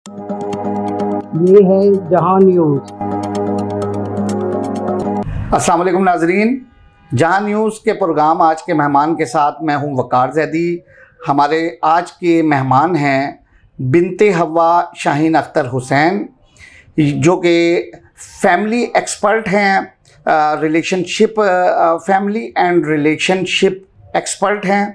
ये है जहां न्यूज़। अस्सलाम वालेकुम नाजरीन, जहां न्यूज़ के प्रोग्राम आज के मेहमान के साथ मैं हूं वकार जैदी। हमारे आज के मेहमान हैं बिनते हवा शाहीन अख्तर हुसैन, जो कि फैमिली एक्सपर्ट हैं, relationship family and relationship expert हैं।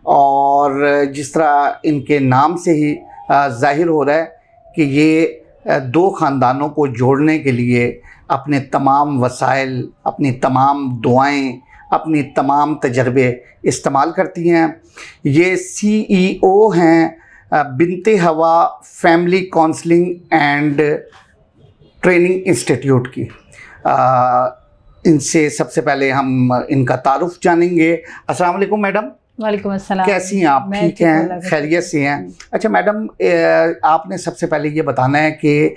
और जिस तरह इनके नाम से ही ज़ाहिर हो रहा है कि ये दो ख़ानदानों को जोड़ने के लिए अपने तमाम वसाइल, अपनी तमाम दुआएं, अपनी तमाम तजर्बे इस्तेमाल करती हैं। ये CEO हैं बिनते हवा family counselling and training institute की। इनसे सबसे पहले हम इनका तारुफ जानेंगे। अस्सलाम वालेकुम मैडम। वालेकुम अस्सलाम। कैसी हैं आप? ठीक हैं, खैरियत से हैं? अच्छा मैडम, आपने सबसे पहले ये बताना है कि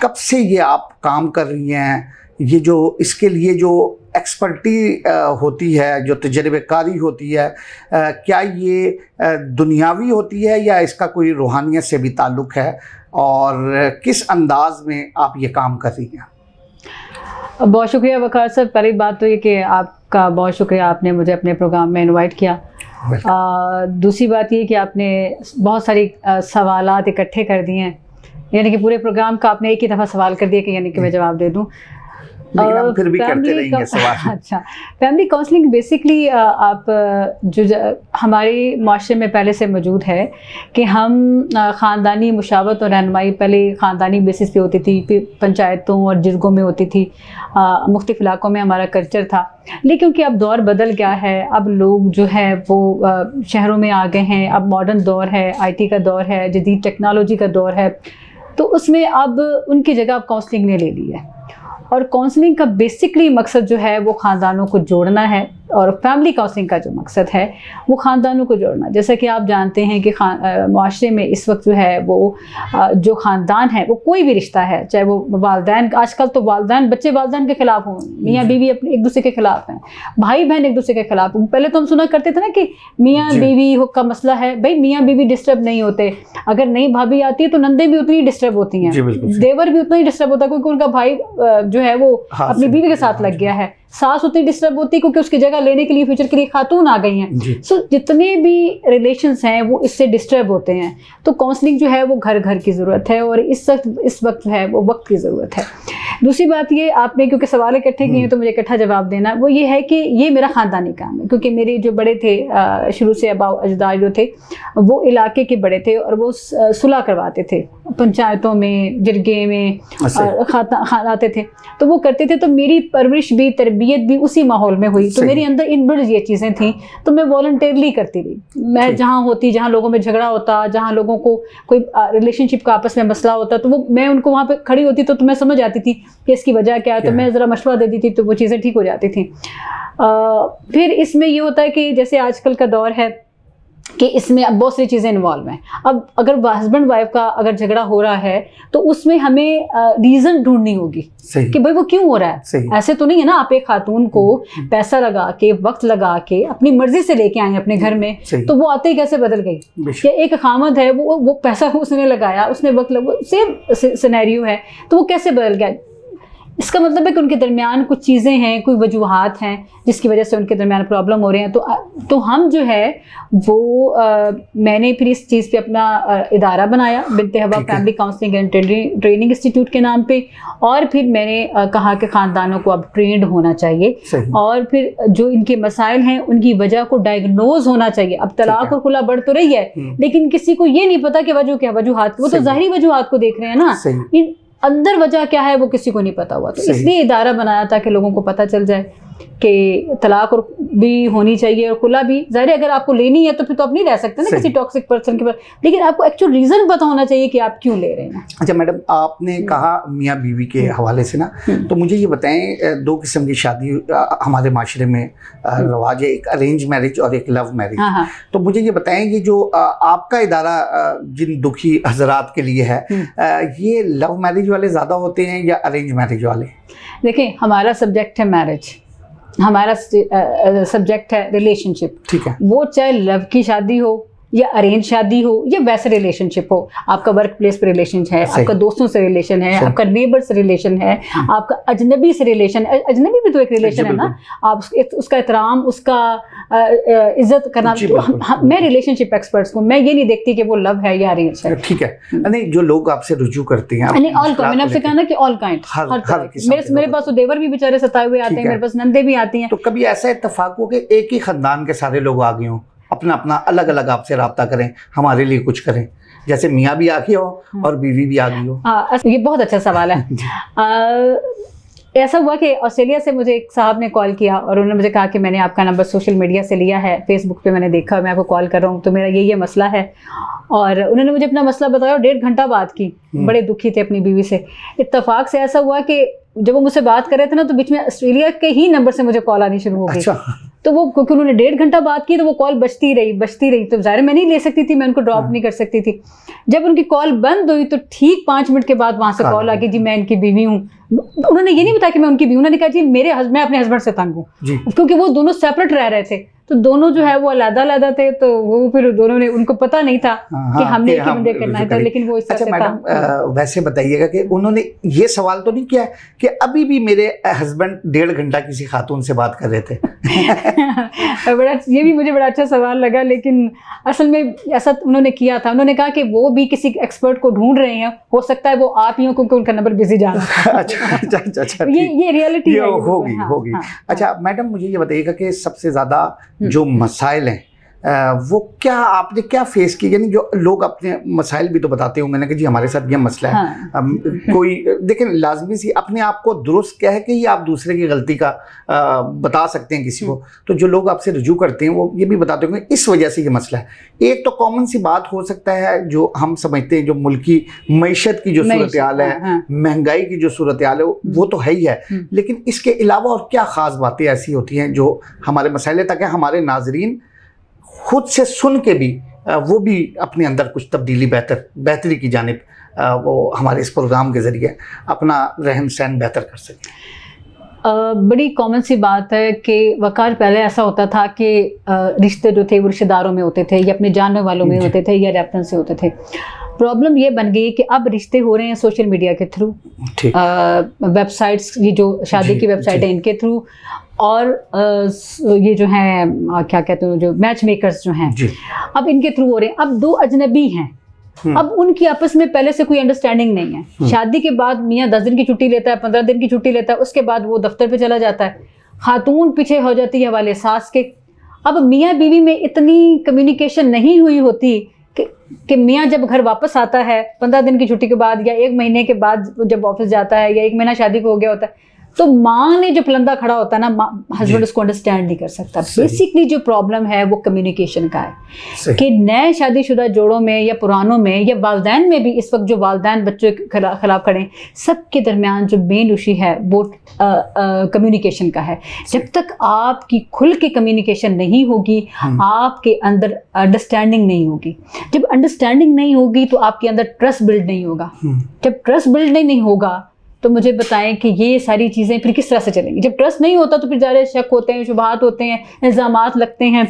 कब से ये आप काम कर रही हैं? ये जो इसके लिए जो एक्सपर्टी होती है, जो तजर्बेकारी होती है, क्या ये दुनियावी होती है या इसका कोई रूहानियत से भी ताल्लुक़ है? और किस अंदाज में आप ये काम कर रही हैं? बहुत शुक्रिया वकार साहब। पहली बात तो ये कि आपका बहुत शुक्रिया, आपने मुझे अपने प्रोग्राम में इनवाइट किया। दूसरी बात ये कि आपने बहुत सारी सवालात इकट्ठे कर दिए हैं, यानी कि पूरे प्रोग्राम का आपने एक ही दफ़ा सवाल कर दिया कि यानी कि मैं जवाब दे दूं। हम फिर भी करते रहेंगे सवाल। अच्छा, फैमिली काउंसलिंग बेसिकली आप जो हमारे माशरे में पहले से मौजूद है कि हम ख़ानदानी मुशावरत और रहनुमाई पहले ख़ानदानी बेसिस पे होती थी, फिर पंचायतों और जिरगों में होती थी, मुख्तलिफ़ इलाक़ों में हमारा कल्चर था। लेकिन क्योंकि अब दौर बदल गया है, अब लोग जो है वो शहरों में आ गए हैं, अब मॉडर्न दौर है, IT का दौर है, जदीद टेक्नोलॉजी का दौर है, तो उसमें अब उनकी जगह अब काउंसलिंग ने ले ली है। और काउंसलिंग का बेसिकली मकसद जो है वो ख़ानदानों को जोड़ना है, और फैमिली काउंसलिंग का जो मकसद है वो ख़ानदानों को जोड़ना। जैसा कि आप जानते हैं कि माशरे में इस वक्त जो है वो जो ख़ानदान है वो कोई भी रिश्ता है, चाहे वो वालदैन, आजकल तो वालदैन बच्चे वालदैन के ख़िलाफ़ हों, मियाँ बीवी अपने एक दूसरे के ख़िलाफ़ हैं, भाई बहन एक दूसरे के ख़िलाफ़ हों। पहले तो हम सुना करते थे ना कि मियाँ बीवी का मसला है, भाई मियाँ बीवी डिस्टर्ब नहीं होते, अगर नई भाभी आती है तो नंदे भी उतनी डिस्टर्ब होती हैं, देवर भी उतना ही डिस्टर्ब होता है क्योंकि उनका भाई जो है वो अपनी बीवी के साथ लग गया है, सास उतनी डिस्टर्ब होती है क्योंकि उसकी जगह लेने के लिए फ्यूचर के लिए खातून आ गई हैं। सो जितने भी रिलेशंस हैं वो इससे डिस्टर्ब होते हैं। तो काउंसलिंग जो है वो घर घर की ज़रूरत है, और इस वक्त जो है वो वक्त की ज़रूरत है। दूसरी बात ये, आपने क्योंकि सवाल इकट्ठे किए हैं तो मुझे इकट्ठा जवाब देना, वो ये है कि ये मेरा ख़ानदानी काम है, क्योंकि मेरे जो बड़े थे शुरू से अबा अजदाद जो थे वो इलाके के बड़े थे और वो सुलह करवाते थे पंचायतों में, जिरगे में आते थे, तो वो करते थे। तो मेरी परवरिश भी, तरबियत भी उसी माहौल में हुई, तो मेरे अंदर इनबिल्ड ये चीज़ें थी, तो मैं वॉलंटियरली करती रही। मैं जहाँ होती, जहाँ लोगों में झगड़ा होता, जहाँ लोगों को कोई रिलेशनशिप का आपस में मसला होता, तो वो मैं उनको वहाँ पे खड़ी होती तो मैं समझ आती थी कि इसकी वजह क्या है, तो मैं ज़रा मशवरा दे दी थी, तो वो चीज़ें ठीक हो जाती थी। फिर इसमें ये होता है कि जैसे आजकल का दौर है कि इसमें अब बहुत सारी चीज़ें इन्वॉल्व हैं। अब अगर हस्बैंड वाइफ का अगर झगड़ा हो रहा है तो उसमें हमें रीज़न ढूंढनी होगी कि भाई वो क्यों हो रहा है। ऐसे तो नहीं है ना आप एक खातून को पैसा लगा के, वक्त लगा के, अपनी मर्जी से लेके आए अपने घर में, तो वो आते ही कैसे बदल गई? कि एक खामद है, वो पैसा उसने लगाया, उसने वक्त सेम सिनेरियो है, तो वो कैसे बदल गया? इसका मतलब है कि उनके दरमियान कुछ चीज़ें हैं, कोई वजूहात हैं जिसकी वजह से उनके दरमियान प्रॉब्लम हो रहे हैं। तो हम जो है वो मैंने फिर इस चीज़ पे अपना इदारा बनाया, बिनते हवा family counselling and training institute के नाम पे। और फिर मैंने कहा कि ख़ानदानों को अब ट्रेंड होना चाहिए, और फिर जो इनके मसाइल हैं उनकी वजह को डायग्नोज होना चाहिए। अब तलाक और खुला बढ़ तो रही है, लेकिन किसी को ये नहीं पता कि वजह क्या, वजूहात, वो तो ज़ाहिरी वजूहात को देख रहे हैं ना, इन अंदर वजह क्या है वो किसी को नहीं पता हुआ। तो इसलिए इदारा बनाया ताकि लोगों को पता चल जाए कि तलाक और भी होनी चाहिए और खुला भी। ज़ाहिर अगर आपको लेनी है तो फिर तो आप नहीं रह सकते ना किसी टॉक्सिक पर्सन के पास, लेकिन आपको एक्चुअल रीज़न पता होना चाहिए कि आप क्यों ले रहे हैं। अच्छा मैडम, आपने कहा मियाँ बीवी के हवाले से ना, तो मुझे ये बताएं, दो किस्म की शादी हमारे माशरे में रवाज है, एक अरेंज मैरिज और एक लव मैरिज। तो मुझे ये बताएं, ये जो आपका इदारा जिन दुखी हजरात के लिए है, ये लव मैरिज वाले ज़्यादा होते हैं या अरेंज मैरिज वाले? देखिए, हमारा सब्जेक्ट है मैरिज, हमारा सब्जेक्ट है रिलेशनशिप। ठीक है। वो चाहे लव की शादी हो या अरेंज शादी हो या वैसे रिलेशनशिप हो, आपका वर्क प्लेस पे रिलेशन है, आपका दोस्तों से रिलेशन है, आपका नेबर से रिलेशन है, आपका अजनबी से रिलेशन, अजनबी भी तो एक रिलेशन है ना, आप उसका एहतराम, उसका इज्जत करना। मैं रिलेशनशिप एक्सपर्ट्स हूँ, मैं ये नहीं देखती कि वो लव है या अरेंज है। ठीक है, नहीं जो लोग आपसे रुजू करते हैं, नहीं ऑल काइंड, मैंने आपसे कहा ना कि ऑल काइंड, मेरे पास तो देवर भी बेचारे सताए हुए आते हैं, मेरे पास नंदे भी आती हैं। तो कभी ऐसा इत्तेफाक हो कि एक ही खानदान के सारे लोग आ गए हों, अपना अपना अलग अलग आपसे रब्ता करें, हमारे लिए कुछ करें, जैसे मियाँ भी आ गए हो और बीवी भी आ गई हो? ये बहुत अच्छा सवाल है। ऐसा हुआ कि ऑस्ट्रेलिया से मुझे एक साहब ने कॉल किया और उन्होंने मुझे कहा कि मैंने आपका नंबर सोशल मीडिया से लिया है, फेसबुक पे मैंने देखा, मैं आपको कॉल कर रहा हूँ, तो मेरा ये मसला है। और उन्होंने मुझे अपना मसला बताया और 1.5 घंटा बात की, बड़े दुखी थे अपनी बीवी से। इत्तेफाक से ऐसा हुआ कि जब वो मुझसे बात कर रहे थे ना, तो बीच में ऑस्ट्रेलिया के ही नंबर से मुझे कॉल आनी शुरू हो गई। तो वो क्योंकि उन्होंने 1.5 घंटा बात की, तो वो कॉल बजती रही, तो ज़ाहिर मैं नहीं ले सकती थी, मैं उनको ड्रॉप नहीं कर सकती थी। जब उनकी कॉल बंद हुई तो ठीक 5 मिनट के बाद वहाँ से कॉल आ गई, जी मैं इनकी बीवी हूँ। उन्होंने ये नहीं बताया कि मैं उनकी बीवी हूँ, उन्होंने कहा जी मैं अपने हस्बैंड से तंग हूँ, क्योंकि वो दोनों सेपरेट रह रहे थे, तो दोनों जो है वो अलग-अलग थे, तो वो फिर दोनों ने, उनको पता नहीं था कि हमने एक बंदे करना है, लेकिन वो इस तरह से मैडम वैसे बताइएगा कि उन्होंने ये सवाल तो नहीं किया कि अभी भी मेरे हस्बैंड 1.5 घंटा किसी खातून से बात कर रहे थे? ये भी मुझे बड़ा अच्छा सवाल लगा, लेकिन असल में ऐसा उन्होंने किया था। उन्होंने कहा कि वो भी किसी एक्सपर्ट को ढूंढ रहे हैं, हो सकता है वो आप ही हो, क्योंकि उनका नंबर बिजी जा रहा है। अच्छा, ये रियलिटी होगी। अच्छा मैडम, मुझे ये बताइएगा कि सबसे ज्यादा जो मसाइल हैं वो क्या आपने क्या फेस किए, यानी जो लोग अपने मसाइल भी तो बताते होंगे ना कि जी हमारे साथ ये मसला है। कोई देखें, लाजमी सी अपने आप को दुरुस्त क्या है कि ये आप दूसरे की गलती का बता सकते हैं किसी को, तो जो लोग आपसे रुजू करते हैं वो ये भी बताते होंगे इस वजह से ये मसला है। एक तो कॉमन सी बात हो सकता है जो हम समझते हैं, जो मुल्की मईशत की जो सूरत हाल है, महंगाई की जो सूरत हाल है, वो तो है ही है, लेकिन इसके अलावा और क्या ख़ास बातें ऐसी होती हैं जो हमारे मसाइल, ताकि हमारे नाजरीन खुद से सुन के भी वो भी अपने अंदर कुछ तब्दीली बेहतरी की जानिब वो हमारे इस प्रोग्राम के ज़रिए अपना रहन सहन बेहतर कर सकें? बड़ी कॉमन सी बात है कि वकार पहले ऐसा होता था कि रिश्ते जो थे वो रिश्तेदारों में होते थे, या अपने जानने वालों में होते थे, या रेफरेंस से होते थे। प्रॉब्लम ये बन गई कि अब रिश्ते हो रहे हैं सोशल मीडिया के थ्रू, वेबसाइट्स, ये जो शादी की वेबसाइट है इनके थ्रू, और ये जो हैं क्या कहते हैं, जो मैच मेकर्स जो हैं, अब इनके थ्रू हो रहे हैं। अब 2 अजनबी हैं, अब उनकी आपस में पहले से कोई अंडरस्टैंडिंग नहीं है। शादी के बाद मियाँ 10 दिन की छुट्टी लेता है, 15 दिन की छुट्टी लेता है, उसके बाद वो दफ्तर पे चला जाता है, खातून पीछे हो जाती है वाले सास के। अब मियाँ बीवी में इतनी कम्युनिकेशन नहीं हुई होती कि मियाँ जब घर वापस आता है 15 दिन की छुट्टी के बाद, या 1 महीने के बाद जब ऑफिस जाता है, या 1 महीना शादी को हो गया होता है, तो माँ ने जो पलंदा खड़ा होता है ना, हस्बैंड उसको अंडरस्टैंड नहीं कर सकता। बेसिकली जो प्रॉब्लम है वो कम्युनिकेशन का है कि नए शादीशुदा जोड़ों में या पुरानों में या वालदैन में भी, इस वक्त जो वालदैन बच्चों के खिलाफ खड़े हैं, सबके दरमियान जो मेन इशू है वो कम्युनिकेशन का है। जब तक आपकी खुल के कम्युनिकेशन नहीं होगी, आपके अंदर अंडरस्टैंडिंग नहीं होगी। जब अंडरस्टैंडिंग नहीं होगी तो आपके अंदर ट्रस्ट बिल्ड नहीं होगा। जब ट्रस्ट बिल्ड नहीं होगा तो मुझे बताएं कि ये सारी चीज़ें फिर किस तरह से चलेंगी। जब ट्रस्ट नहीं होता तो फिर ज़्यादा शक होते हैं, शुबहात होते हैं, इल्ज़ामात लगते हैं,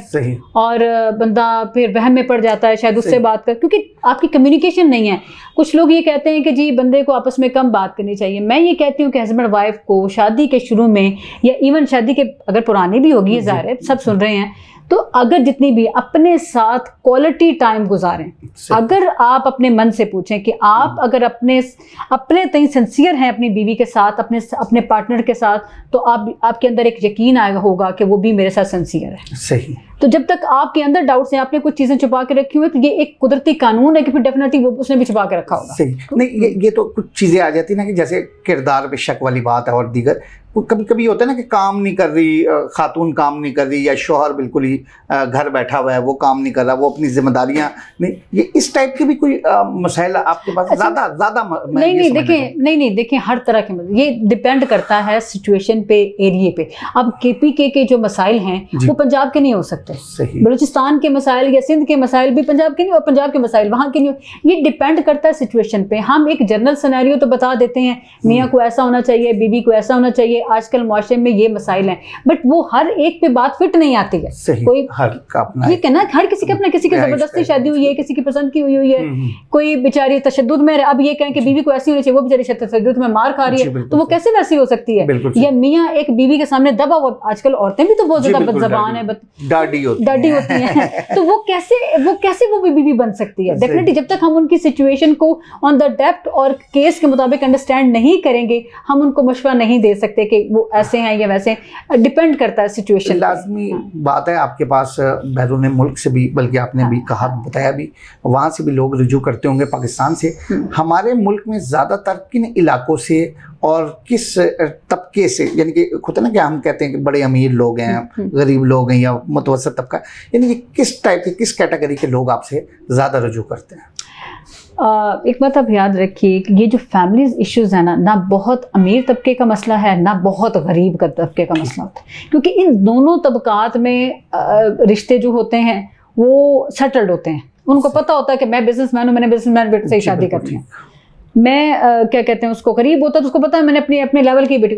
और बंदा फिर वहम में पड़ जाता है शायद उससे बात कर, क्योंकि आपकी कम्युनिकेशन नहीं है। कुछ लोग ये कहते हैं कि जी बंदे को आपस में कम बात करनी चाहिए। मैं ये कहती हूँ कि हस्बैंड वाइफ को शादी के शुरू में, या इवन शादी के अगर पुरानी भी होगी, ज़ाहिर है सब सुन रहे हैं, तो अगर जितनी भी अपने साथ क्वालिटी टाइम गुजारें। अगर आप अपने मन से पूछें कि आप अगर अपने तई सिंसियर हैं अपनी बीवी के साथ, अपने पार्टनर के साथ, तो आपके अंदर एक यकीन आएगा होगा कि वो भी मेरे साथ सिंसियर है। सही। तो जब तक आपके अंदर डाउट्स हैं, आपने कुछ चीज़ें छुपा के रखी हुई है, तो ये एक कुदरती कानून है कि फिर डेफिनेटली वो उसने भी छुपा के रखा होगा। सही। नहीं, ये तो कुछ चीज़ें आ जाती ना कि जैसे किरदार पे शक वाली बात है, और दीगर कभी कभी होता है ना कि काम नहीं कर रही खातून, काम नहीं कर रही, या शौहर बिल्कुल ही घर बैठा हुआ है, वो काम नहीं कर रहा, वो अपनी जिम्मेदारियां नहीं, ये इस टाइप की भी कोई मसाइल आपके पास? ज़्यादा नहीं देखें, हर तरह के ये डिपेंड करता है सिचुएशन पे, एरिए पे। अब KPK के जो मसाइल हैं वो पंजाब के नहीं हो सकते, होते। सही। बलूचिस्तान के मसाइल या सिंध के मसाइल भी पंजाब के नहीं और पंजाब के मसाइल वहाँ के नहीं। ये डिपेंड करता है सिचुएशन पे। हम एक जनरल सिनेरियो तो बता देते हैं, मियाँ को ऐसा होना चाहिए, बीबी को ऐसा होना चाहिए, आजकल मुआशरे में ये मसाइल हैं, बट वो हर एक पे बात फिट नहीं आती है। सही। कोई हर का अपना ये कहना हर किसी का अपना, किसी की जबरदस्ती शादी हुई है, किसी की पसंद की हुई है, कोई बेचारी तशद्दुद में, अब ये कहें कि बीवी को ऐसी होनी चाहिए, वो बेचारी तशद्दुद में मार खा रही है, तो वो कैसे वैसी हो सकती है? या मियाँ एक बीवी के सामने दबा हुआ, आजकल औरतें भी तो बहुत ज्यादा बदज़बान है, डाडी होती हैं तो वो कैसे वो बीवी बन सकती है? डेफिनेटली जब तक हम उनकी सिचुएशन को ऑन द डेप्थ और केस के मुताबिक अंडरस्टैंड नहीं करेंगे, हम उनको मशवरा नहीं दे सकते कि वो ऐसे हैं या वैसे। डिपेंड करता है सिचुएशन। लाजमी बात है, आपके पास बैरून मुल्क से भी, बल्कि आपने भी कहा, बताया भी, वहाँ से भी लोग रुजू करते होंगे पाकिस्तान से। हमारे मुल्क में ज़्यादातर किन इलाकों से और किस तबके से, यानी कि होता है ना कि हम कहते हैं कि बड़े अमीर लोग हैं, गरीब लोग हैं या मुतवसत तबका, यानी कि किस टाइप के, किस कैटेगरी के लोग आपसे ज़्यादा रुजू करते हैं? एक बात आप याद रखिए कि ये जो फैमिलीज इश्यूज है ना बहुत अमीर तबके का मसला है, ना बहुत गरीब का तबके का मसला होता है, क्योंकि इन दोनों तबकात में रिश्ते जो होते हैं वो सेटल्ड होते हैं। उनको पता होता है कि मैं बिजनेसमैन हूँ, मैंने बिजनेसमैन बेटे से ही शादी करनी है। मैं क्या कहते हैं, उसको गरीब होता है तो उसको पता है मैंने अपने लेवल की बेटी।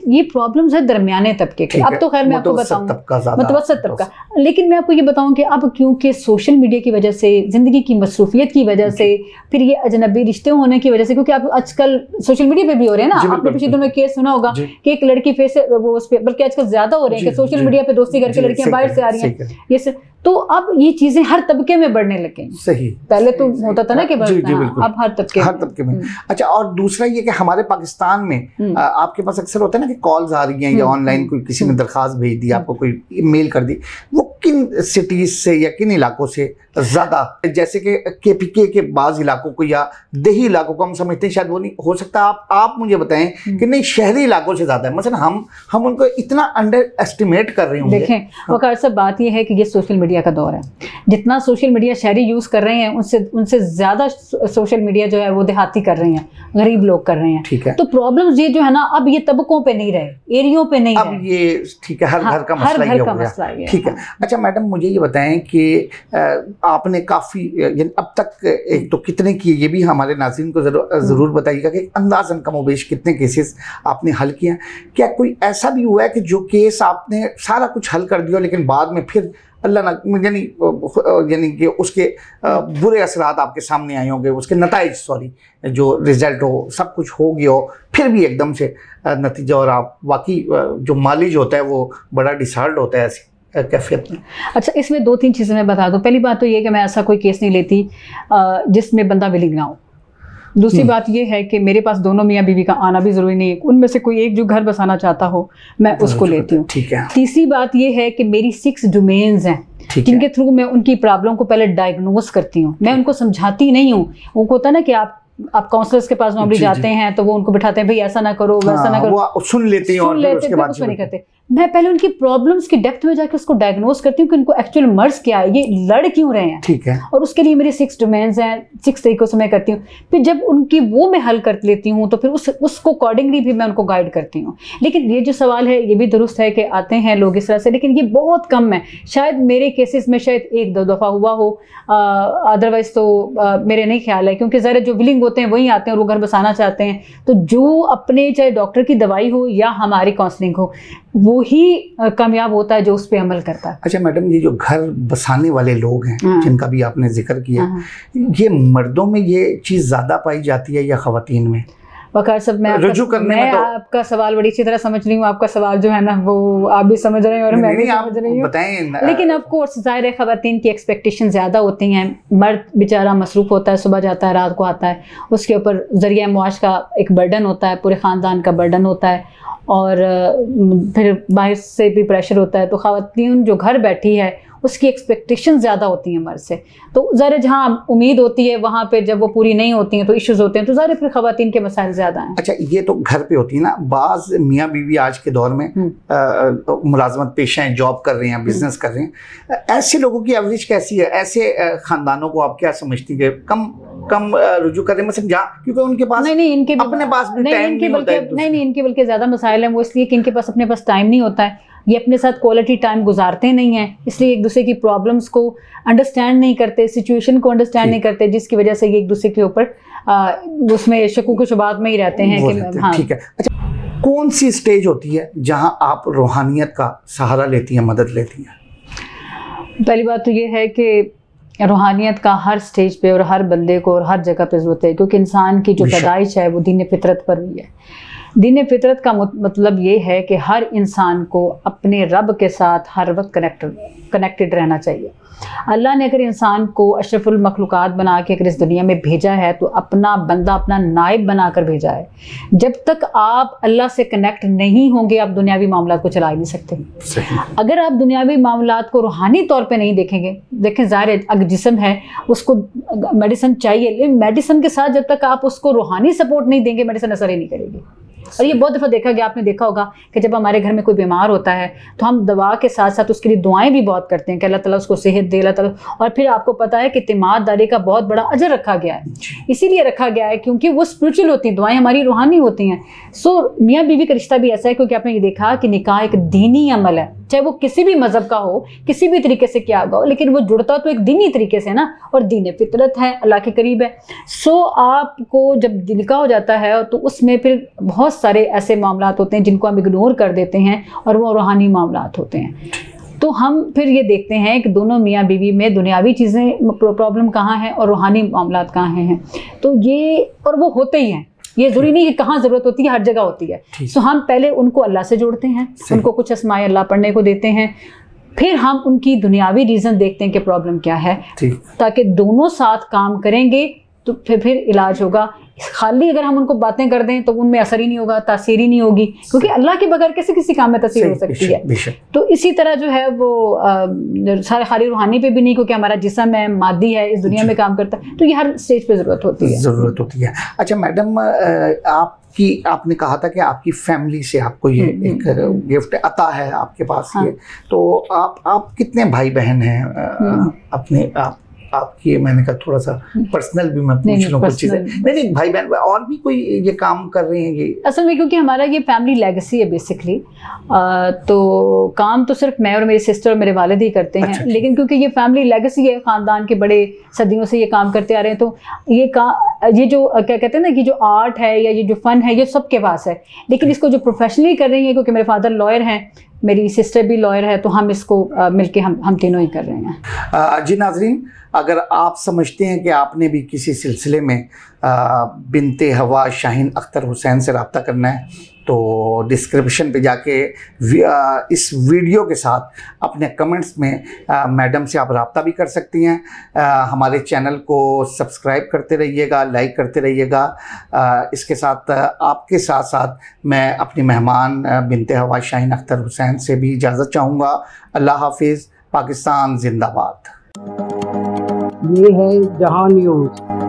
ये प्रॉब्लम्स है दरमियाने तबके के। अब तो खैर मैं आपको बताऊंगा मुतवसत तबका, लेकिन मैं आपको ये बताऊं कि अब क्योंकि सोशल मीडिया की वजह से, जिंदगी की मसरूफियत की वजह से, फिर ये अजनबी रिश्ते होने की वजह से, क्योंकि आप आजकल सोशल मीडिया पे भी हो रहे हैं ना, आपने पिछले दिनों में केस सुना होगा कि एक लड़की फेस वो उस पर, बल्कि आजकल ज्यादा हो रहे हैं कि सोशल मीडिया पे दोस्ती करके लड़कियां बाहर से आ रही हैं, ये तो अब ये चीजें हर तबके में बढ़ने लगे। सही। पहले तो होता था ना कि अब हर तबके में। अच्छा, और दूसरा ये कि हमारे पाकिस्तान में आपके पास अक्सर होता है ना कि कॉल्स आ रही हैं या ऑनलाइन कोई किसी ने दरखास्त भेज दी, आपको कोई मेल कर दी, वो किन सिटीज से या किन इलाकों से ज़्यादा, जैसे कि KPK के बाज़ इलाकों को या देही इलाकों को हम समझते हैं, शायद वो नहीं हो सकता, आप मुझे बताएं कि नहीं शहरी इलाकों से ज़्यादा है? मतलब हम उनको इतना अंडर एस्टिमेट कर रहे होंगे। देखें वकार साहब, बात ये है कि ये सोशल मीडिया का दौर है। जितना सोशल मीडिया शहरी यूज़ कर रहे हैं उनसे ज़्यादा सोशल मीडिया जो है वो देहाती कर रहे हैं, गरीब लोग कर रहे हैं। ठीक है। तो प्रॉब्लम्स ये जो है ना, अब ये तबकों पे नहीं रहे, एरियो पे नहीं अब ये ठीक है, हर घर का मसला ये हो गया। ठीक है। अच्छा मैडम, मुझे ये बताएं कि आपने काफ़ी अब तक एक तो कितने किए, ये भी हमारे नाज़रीन को ज़रूर बताइएगा कि अंदाज़न कमोबेश कितने केसेस आपने हल किए हैं? क्या कोई ऐसा भी हुआ है कि जो केस आपने सारा कुछ हल कर दिया लेकिन बाद में फिर अल्लाह ना, यानी कि उसके बुरे असरात आपके सामने आए होंगे, उसके नताइज, सॉरी, जो रिजल्ट हो, सब कुछ हो गया हो, फिर भी एकदम से नतीजा और आप वाकई जो मालिज होता है वो बड़ा डिसऑर्डर होता है ऐसी कैफियत में? अच्छा, इसमें 2-3 चीज़ें मैं बता दूं। पहली बात तो ये कि मैं ऐसा कोई केस नहीं लेती जिसमें बंदा विलिंग ना हो। दूसरी बात ये है कि मेरे पास दोनों मियाँ बीवी का आना भी ज़रूरी नहीं है, उनमें से कोई एक जो घर बसाना चाहता हो मैं उसको लेती हूँ। ठीक है। तीसरी बात ये है कि मेरी 6 डोमेन्स हैं जिनके थ्रू मैं उनकी प्रॉब्लम को पहले डायग्नोज करती हूँ। मैं उनको समझाती नहीं हूँ। उनको होता है ना कि आप काउंसलर्स के पास नॉर्मली जाते हैं तो वो उनको बिठाते हैं, भाई ऐसा ना करो, वैसा ना करो, वो सुन लेते हैं और उसके बाद नहीं करते। मैं पहले उनकी प्रॉब्लम्स की डेप्थ में जाकर उसको डायग्नोज करती हूँ कि उनको एक्चुअल मर्ज क्या है, ये लड़ क्यों रहे हैं। ठीक है। और उसके लिए मेरे 6 डोमेन्स हैं, 6 तरीकों से मैं करती हूँ। फिर जब उनकी वो मैं हल कर लेती हूँ तो फिर उसको अकॉर्डिंगली भी मैं उनको गाइड करती हूँ। लेकिन ये जो सवाल है ये भी दुरुस्त है कि आते हैं लोग इस तरह से, लेकिन ये बहुत कम है। शायद मेरे केसेस में शायद 1-2 दफ़ा हुआ हो, अदरवाइज तो मेरे नहीं ख्याल है, क्योंकि ज़रा जो विलिंग होते हैं वही आते हैं और वो घर बसाना चाहते हैं। तो जो अपने चाहे डॉक्टर की दवाई हो या हमारी काउंसलिंग हो, वो ही कामयाब होता है जो उस पर अमल करता है। अच्छा मैडम, ये जो घर बसाने वाले लोग हैं जिनका भी आपने जिक्र किया, ये मर्दों में ये चीज़ ज़्यादा पाई जाती है या ख़वातीन में? वकार साहब, मैं आपका सवाल बड़ी अच्छी तरह समझ रही हूँ। आपका सवाल जो है ना वो आप भी समझ रहे हैं और मैं भी समझ रही हूँ, बताएं। लेकिन ऑफ कोर्स ज़ाहिर है ख़वातीन की एक्सपेक्टेशन ज़्यादा होती हैं। मर्द बेचारा मसरूफ़ होता है, सुबह जाता है रात को आता है, उसके ऊपर ज़रिया मुआश का एक बर्डन होता है, पूरे ख़ानदान का बर्डन होता है, और फिर बाहर से भी प्रेशर होता है। तो ख़वातीन जो घर बैठी है उसकी एक्सपेक्टेशन ज़्यादा होती हैं मर्द से। तो ज़रा जहाँ उम्मीद होती है वहाँ पे जब वो पूरी नहीं होती हैं तो इश्यूज़ होते हैं, तो ज़रा फिर ख़वातीन के मसाइल ज़्यादा हैं। अच्छा, ये तो घर पे होती है ना। बाज़ मियाँ बीवी आज के दौर में मुलाजमत पेशा हैं, जॉब कर रहे हैं, बिजनेस कर रहे हैं, ऐसे लोगों की एवरेज कैसी है? ऐसे ख़ानदानों को आप क्या समझती है कम रुजू कर रहे हैं, मतलब जहाँ, क्योंकि उनके पास इनके अपने पास भी टाइम नहीं होता है। नहीं, इनके बल्कि ज़्यादा मसाइल हैं। वो इसलिए कि इनके पास अपने पास टाइम नहीं होता है। ये अपने साथ क्वालिटी टाइम गुजारते नहीं हैं, इसलिए एक दूसरे की प्रॉब्लम्स को अंडरस्टैंड नहीं करते, सिचुएशन को अंडरस्टैंड नहीं करते, जिसकी वजह से ये एक दूसरे के ऊपर उसमें शकूक शुबात में ही रहते हैं कि हाँ। ठीक है। अच्छा, कौन सी स्टेज होती है जहां आप रूहानियत का सहारा लेती हैं, मदद लेती हैं? पहली बात तो ये है कि रूहानियत का हर स्टेज पे और हर बंदे को और हर जगह पे ज़रूरत है, क्योंकि इंसान की जो पैदाइश है वो दीन फितरत पर हुई है। दीन फितरत का मतलब ये है कि हर इंसान को अपने रब के साथ हर वक्त कनेक्टेड रहना चाहिए। अल्लाह ने अगर इंसान को अशरफुल मखलूक़ात बना के अगर इस दुनिया में भेजा है तो अपना बंदा, अपना नायब बना कर भेजा है। जब तक आप अल्लाह से कनेक्ट नहीं होंगे आप दुनियावी मामलात को चला ही नहीं सकते। अगर आप दुनियावी मामलात को रूहानी तौर पे नहीं देखेंगे, देखें ज़ाहिर है अगर जिस्म है उसको मेडिसिन चाहिए, लेकिन मेडिसिन के साथ जब तक आप उसको रूहानी सपोर्ट नहीं देंगे मेडिसिन असर ही नहीं करेगी। और ये बहुत दफ़ा देखा गया, आपने देखा होगा कि जब हमारे घर में कोई बीमार होता है तो हम दवा के साथ साथ उसके लिए दुआएं भी बहुत करते हैं कि अल्लाह ताला उसको सेहत दे, अल्लाह ताला। और फिर आपको पता है कि तिमाददारी का बहुत बड़ा अजर रखा गया है, इसीलिए रखा गया है क्योंकि वो स्पिरिचुअल होती हैं, दुआएं हमारी रूहानी होती हैं। सो मियाँ बीवी का रिश्ता भी ऐसा है, क्योंकि आपने ये देखा कि निकाह एक दीनी अमल है, चाहे वो किसी भी मज़हब का हो, किसी भी तरीके से किया हुआ हो, लेकिन वो जुड़ता तो एक दीनी तरीके से ना, और दीन फितरत है, अल्लाह के करीब है। सो आपको जब निकाह हो जाता है तो उसमें फिर बहुत सारे ऐसे मामलात होते हैं जिनको हम इग्नोर कर देते हैं और वो रूहानी मामलात होते हैं। तो हम फिर ये देखते हैं कि दोनों मियाँ बीवी में दुनियावी चीज़ें प्रॉब्लम कहाँ है और रूहानी मामलात कहाँ हैं। तो ये और वो होते ही हैं, ये ज़रूरी नहीं कि कहाँ ज़रूरत होती है, हर जगह होती है। सो हम पहले उनको अल्लाह से जोड़ते हैं, उनको कुछ अस्माए अल्लाह पढ़ने को देते हैं, फिर हम उनकी दुनियावी रीज़न देखते हैं कि प्रॉब्लम क्या है, ताकि दोनों साथ काम करेंगे तो फिर इलाज होगा। खाली अगर हम उनको बातें कर दें तो उनमें असर ही नहीं होगा, तासीर ही नहीं होगी, क्योंकि अल्लाह के बगैर कैसे किसी काम में तासीर हो सकती है। तो इसी तरह जो है वो सारे खाली रूहानी पे भी नहीं, क्योंकि हमारा जिस्म है, मादी है, इस दुनिया में काम करता है, तो ये हर स्टेज पे ज़रूरत होती है। अच्छा मैडम, आपने कहा था कि आपकी फैमिली से आपको ये एक गिफ्ट अता है आपके पास। ये तो आप कितने भाई बहन हैं अपने आपकी? मैंने कहा थोड़ा सा पर्सनल भी मैं पूछ लूं कुछ चीजें। नहीं, भाई बहन और भी कोई ये काम कर रहे हैं? ये असल में क्योंकि हमारा ये फैमिली लेगेसी है बेसिकली, तो काम तो सिर्फ मैं और मेरी सिस्टर और मेरे वालिद ही करते हैं। अच्छा, लेकिन क्योंकि ये फैमिली लेगेसी है, ख़ानदान के बड़े सदियों से ये काम करते आ रहे हैं, तो ये जो क्या कहते हैं ना कि जो आर्ट है या ये जो फ़न है ये सबके पास है, लेकिन इसको जो प्रोफेशनली कर रही है, क्योंकि मेरे फादर लॉयर हैं, मेरी सिस्टर भी लॉयर है, तो हम इसको मिलके हम तीनों ही कर रहे हैं। जी नाज़रीन, अगर आप समझते हैं कि आपने भी किसी सिलसिले में बिनते हवा शाहीन अख्तर हुसैन से रब्ता करना है तो डिस्क्रिप्शन पे जाके इस वीडियो के साथ अपने कमेंट्स में मैडम से आप रब्ता भी कर सकती हैं। हमारे चैनल को सब्सक्राइब करते रहिएगा, लाइक करते रहिएगा। इसके साथ आपके साथ साथ मैं अपनी मेहमान बिनते हवा शाहीन अख्तर हुसैन से भी इजाज़त चाहूँगा। अल्लाह हाफिज़। पाकिस्तान जिंदाबाद। ये है जहां न्यूज़।